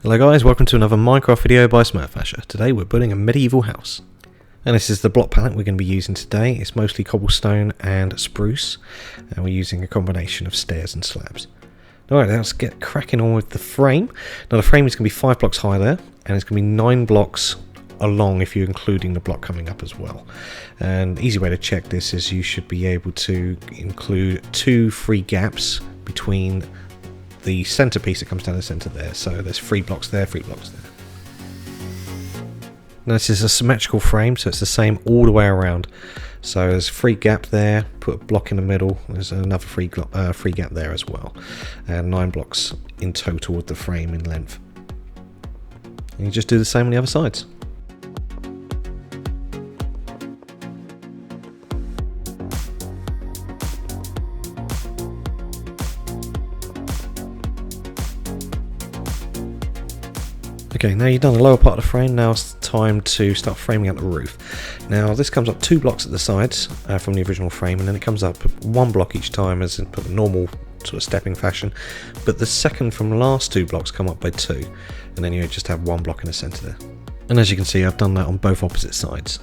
Hello guys, welcome to another Minecraft video by Smurf. Today we're building a medieval house. And this is the block palette we're going to be using today. It's mostly cobblestone and spruce. And we're using a combination of stairs and slabs. Alright, let's get cracking on with the frame. Now the frame is going to be 5 blocks high there. And it's going to be 9 blocks along if you're including the block coming up as well. And easy way to check this is you should be able to include 2 free gaps between the centerpiece that comes down the center there. So there's 3 blocks there, 3 blocks there. Now this is a symmetrical frame, so it's the same all the way around. So there's a free gap there, put a block in the middle, there's another free gap there as well. And 9 blocks in total with the frame in length. And you just do the same on the other sides. Okay, now you've done the lower part of the frame, now it's time to start framing out the roof. Now this comes up 2 blocks at the sides from the original frame, and then it comes up 1 block each time as in the normal sort of stepping fashion, but the second from last 2 blocks come up by 2, and then you just have 1 block in the centre there. And as you can see, I've done that on both opposite sides.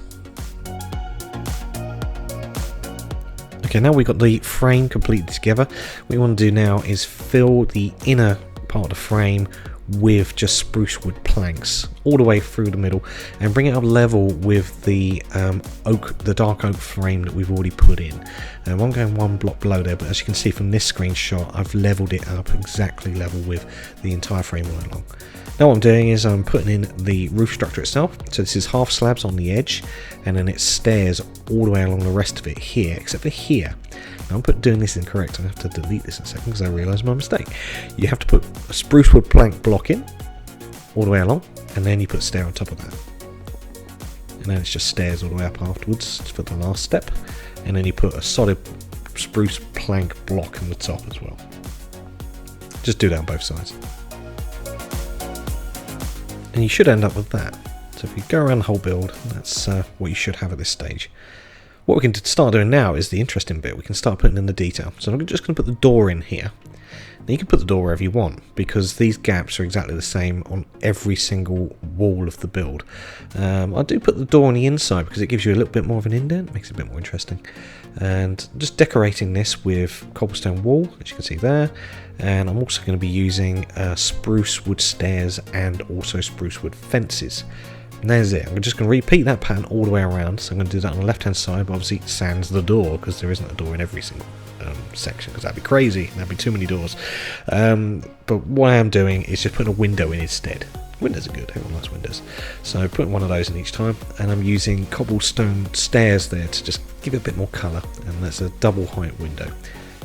Okay, now we've got the frame completely together. What we want to do now is fill the inner part of the frame with just spruce wood planks all the way through the middle and bring it up level with the dark oak frame that we've already put in. I'm going 1 block below there, but as you can see from this screenshot, I've leveled it up exactly level with the entire frame all along. Now what I'm doing is I'm putting in the roof structure itself. So this is half slabs on the edge, and then it stairs all the way along the rest of it here, except for here. Now I'm doing this incorrect. I have to delete this in a second because I realised my mistake. You have to put a spruce wood plank block in all the way along, and then you put stair on top of that. And then it's just stairs all the way up afterwards for the last step. And then you put a solid spruce plank block on the top as well. Just do that on both sides. And you should end up with that. So if you go around the whole build, that's what you should have at this stage. What we can start doing now is the interesting bit. We can start putting in the detail. So I'm just going to put the door in here. Now you can put the door wherever you want, because these gaps are exactly the same on every single wall of the build. I do put the door on the inside because it gives you a little bit more of an indent, makes it a bit more interesting. And just decorating this with cobblestone wall, as you can see there. And I'm also going to be using spruce wood stairs and also spruce wood fences. And there's it. I'm just going to repeat that pattern all the way around. So I'm going to do that on the left hand side, but obviously sans the door, because there isn't a door in every single section, because that'd be crazy. That'd be too many doors. But what I am doing is just putting a window in instead. Windows are good, everyone likes windows. So putting one of those in each time, and I'm using cobblestone stairs there to just give it a bit more colour, and that's a double height window.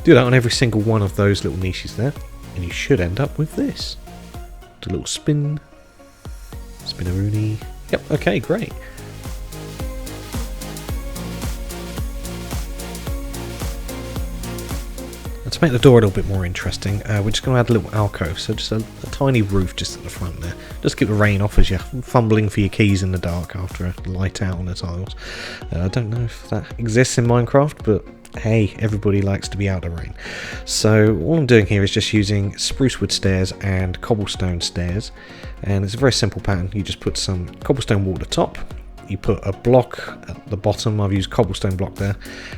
Do that on every single one of those little niches there, and you should end up with this. Do a little spin, spinaroonie. Yep, okay, great. And to make the door a little bit more interesting, we're just going to add a little alcove, so just a tiny roof just at the front there. Just keep the rain off as you're fumbling for your keys in the dark after a light out on the tiles. I don't know if that exists in Minecraft, but hey, everybody likes to be out of rain. So all I'm doing here is just using spruce wood stairs and cobblestone stairs, and it's a very simple pattern. You just put some cobblestone wall at the top, you put a block at the bottom. I've used cobblestone block there,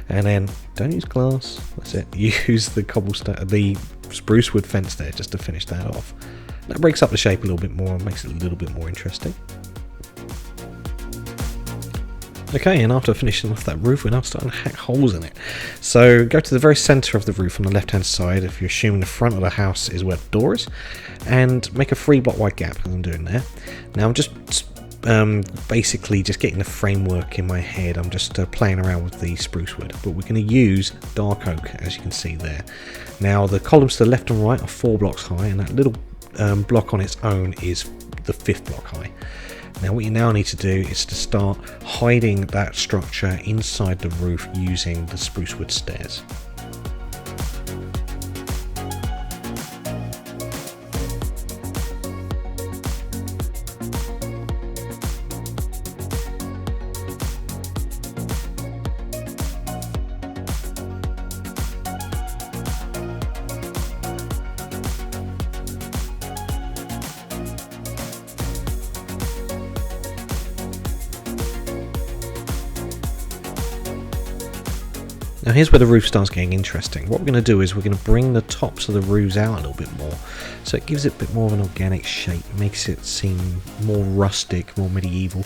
and then don't use glass, that's it. Use the spruce wood fence there just to finish that off. That breaks up the shape a little bit more and makes it a little bit more interesting. Okay, and after finishing off that roof, we're now starting to hack holes in it. So go to the very centre of the roof on the left hand side, if you're assuming the front of the house is where the door is, and make a 3 block wide gap, as I'm doing there. Now I'm just basically just getting the framework in my head. I'm just playing around with the spruce wood, but we're going to use dark oak, as you can see there. Now the columns to the left and right are 4 blocks high, and that little block on its own is the 5th block high. Now what you now need to do is to start hiding that structure inside the roof using the spruce wood stairs. Now here's where the roof starts getting interesting. What we're going to do is we're going to bring the tops of the roofs out a little bit more, so it gives it a bit more of an organic shape, makes it seem more rustic, more medieval,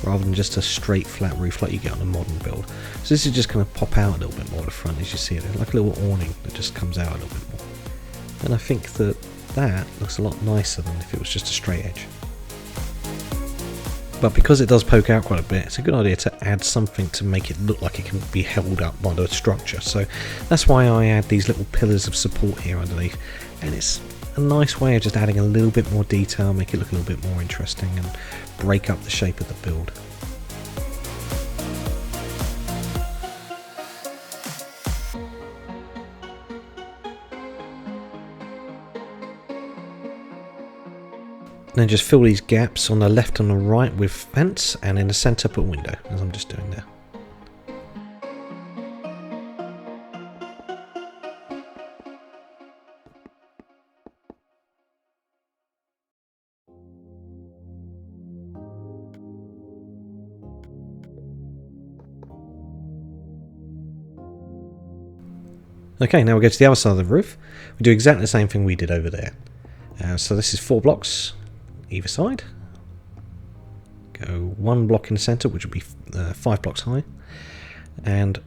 rather than just a straight flat roof like you get on a modern build. So this is just going to pop out a little bit more at the front, as you see it, like a little awning that just comes out a little bit more. And I think that that looks a lot nicer than if it was just a straight edge. But because it does poke out quite a bit, it's a good idea to add something to make it look like it can be held up by the structure. So that's why I add these little pillars of support here underneath. And it's a nice way of just adding a little bit more detail, make it look a little bit more interesting and break up the shape of the build. Then just fill these gaps on the left and the right with fence, and in the centre put a window, as I'm just doing there. Okay, now we go to the other side of the roof. We do exactly the same thing we did over there. So this is 4 blocks either side. Go 1 block in the centre, which will be 5 blocks high, and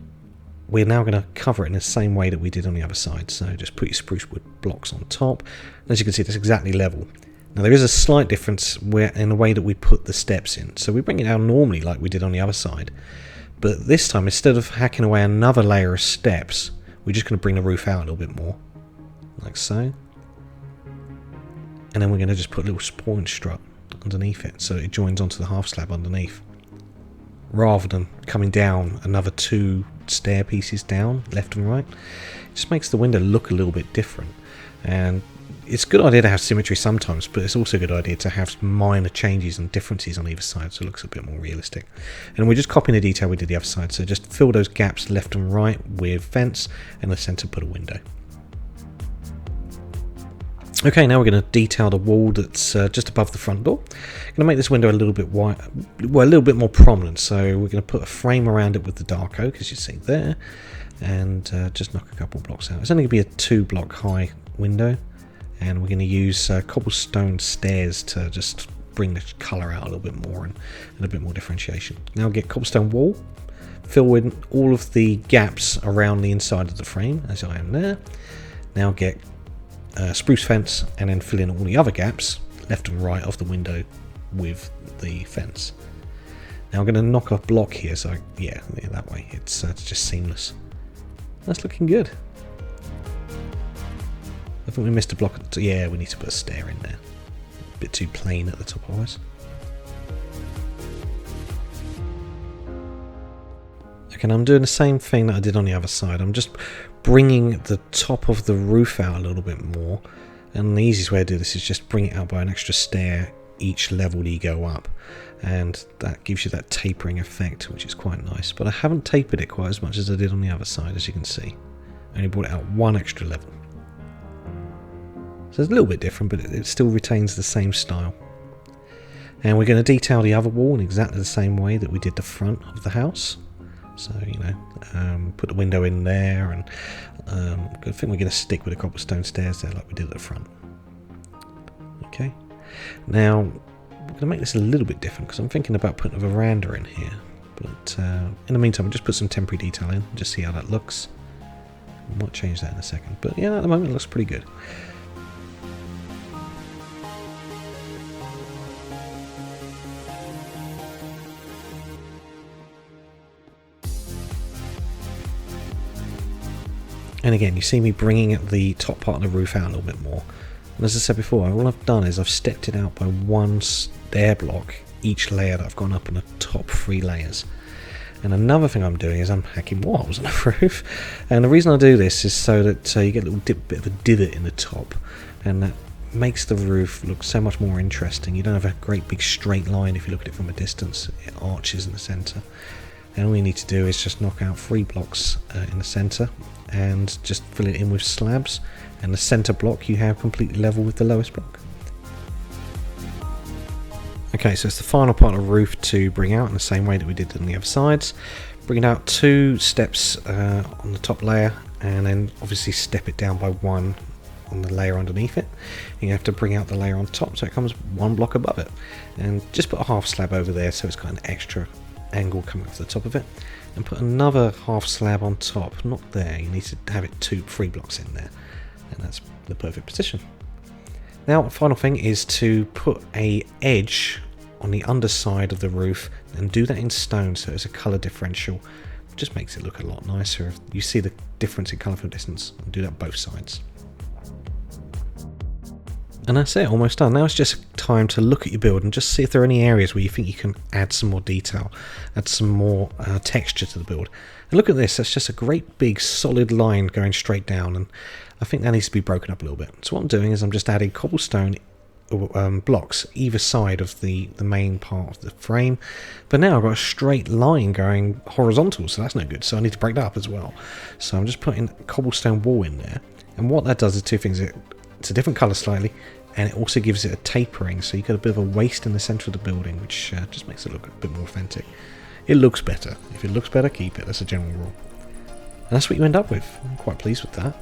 we're now going to cover it in the same way that we did on the other side. So just put your spruce wood blocks on top, and as you can see, that's exactly level. Now there is a slight difference in the way that we put the steps in. So we bring it down normally like we did on the other side, but this time, instead of hacking away another layer of steps, we're just going to bring the roof out a little bit more, like so. And then we're going to just put a little spawn strut underneath it so it joins onto the half slab underneath, rather than coming down another 2 stair pieces down left and right. It just makes the window look a little bit different, and it's a good idea to have symmetry sometimes, but it's also a good idea to have minor changes and differences on either side so it looks a bit more realistic. And we're just copying the detail we did the other side, so just fill those gaps left and right with fence, and the centre put a window. Okay, now we're going to detail the wall that's just above the front door. Going to make this window a little bit wide, well, a little bit more prominent. So we're going to put a frame around it with the dark oak, as you see there, and just knock a couple blocks out. It's only going to be a 2 block high window, and we're going to use cobblestone stairs to just bring the colour out a little bit more and a bit more differentiation. Now get cobblestone wall, fill in all of the gaps around the inside of the frame, as I am there. Now get spruce fence, and then fill in all the other gaps left and right of the window with the fence. Now I'm going to knock a block here, so yeah, that way it's just seamless. That's looking good. I think we missed a block. Yeah, we need to put a stair in there. A bit too plain at the top of us. Okay, now I'm doing the same thing that I did on the other side. I'm just bringing the top of the roof out a little bit more, and the easiest way to do this is just bring it out by an extra stair each level you go up, and that gives you that tapering effect, which is quite nice. But I haven't tapered it quite as much as I did on the other side, as you can see. I only brought it out 1 extra level, so it's a little bit different, but it still retains the same style. And we're going to detail the other wall in exactly the same way that we did the front of the house. So, you know, put the window in there, and I think we're going to stick with the cobblestone stairs there like we did at the front. Okay, now we're going to make this a little bit different because I'm thinking about putting a veranda in here, but in the meantime I'll just put some temporary detail in, just see how that looks. I might change that in a second, but yeah, at the moment it looks pretty good. And again, you see me bringing the top part of the roof out a little bit more. And as I said before, all I've done is I've stepped it out by 1 stair block each layer that I've gone up on the top 3 layers. And another thing I'm doing is I'm hacking walls on the roof. And the reason I do this is so that you get a little bit of a divot in the top, and that makes the roof look so much more interesting. You don't have a great big straight line if you look at it from a distance. It arches in the centre. And all you need to do is just knock out 3 blocks in the centre and just fill it in with slabs, and the centre block you have completely level with the lowest block. Okay, so it's the final part of the roof to bring out in the same way that we did on the other sides. Bring it out 2 steps on the top layer, and then obviously step it down by 1 on the layer underneath it. And you have to bring out the layer on top so it comes 1 block above it. And just put a half slab over there so it's got an extra angle coming off the top of it. And put another half slab on top, not there, you need to have it 3 blocks in there. And that's the perfect position. Now, the final thing is to put a edge on the underside of the roof and do that in stone so it's a colour differential. It just makes it look a lot nicer if you see the difference in colour from distance, and do that both sides. And that's it, almost done. Now it's just time to look at your build and just see if there are any areas where you think you can add some more detail, add some more texture to the build. And look at this, that's just a great big solid line going straight down, and I think that needs to be broken up a little bit. So what I'm doing is I'm just adding cobblestone blocks either side of the main part of the frame, but now I've got a straight line going horizontal, so that's no good, so I need to break that up as well. So I'm just putting a cobblestone wall in there, and what that does is 2 things. It's a different colour slightly, and it also gives it a tapering, so you get a bit of a waist in the centre of the building, which just makes it look a bit more authentic. It looks better. If it looks better, keep it. That's a general rule. And that's what you end up with. I'm quite pleased with that.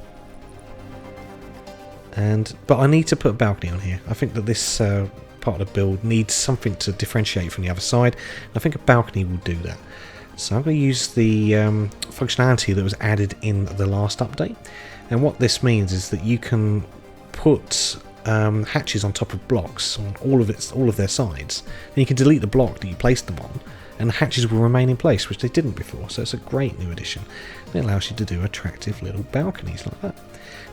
But I need to put a balcony on here. I think that this part of the build needs something to differentiate from the other side. And I think a balcony will do that. So I'm going to use the functionality that was added in the last update. And what this means is that you can put hatches on top of blocks on all of their sides. And you can delete the block that you placed them on, and the hatches will remain in place, which they didn't before. So it's a great new addition. It allows you to do attractive little balconies like that.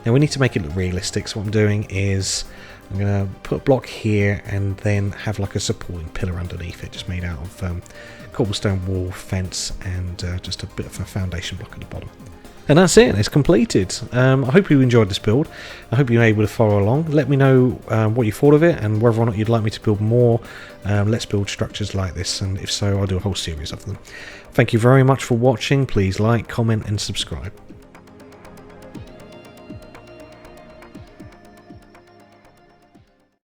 Now we need to make it look realistic, so what I'm doing is I'm going to put a block here and then have like a supporting pillar underneath it, just made out of cobblestone wall, fence, and just a bit of a foundation block at the bottom. And that's it, it's completed. I hope you enjoyed this build. I hope you were able to follow along. Let me know what you thought of it and whether or not you'd like me to build more Let's Build structures like this, and if so, I'll do a whole series of them. Thank you very much for watching. Please like, comment and subscribe.